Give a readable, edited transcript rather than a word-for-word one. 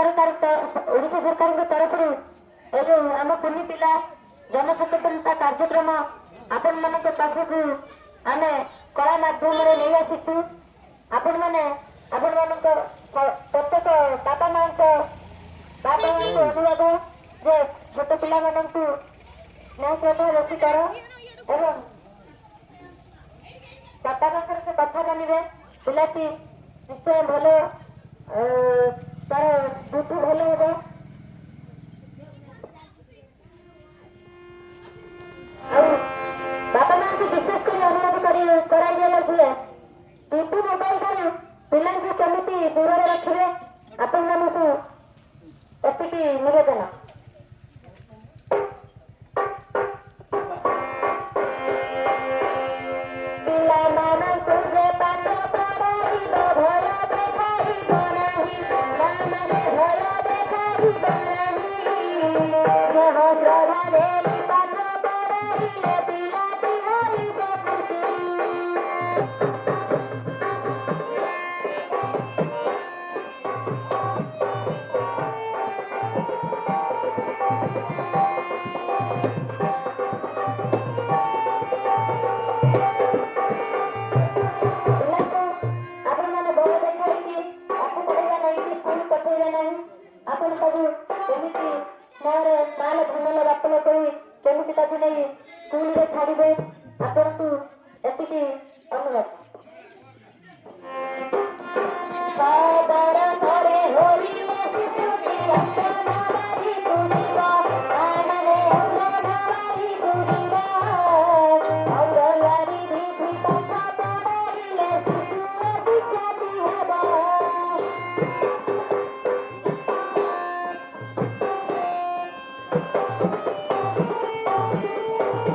सरकार तरफ आम कुनी पिला जनसचेतनता कार्यक्रम आपण मान पाखक आम कला माध्यम नहीं आसीचु। आपण मैंने आपण मान प्रत्येक बापा माँ अनुरोध जे छोट पिला स्नेह श्रद्धा बेसी कर एवं बापा पाखर से कथा जानवे पिलाटी निश्चय भल तार बुद्धि भल हो। बापा माँ को विशेष कर अनुरोध कर टीवी मोबाइल ठार पिला केमी दूर रखिए आपण मानक एति निवेदन।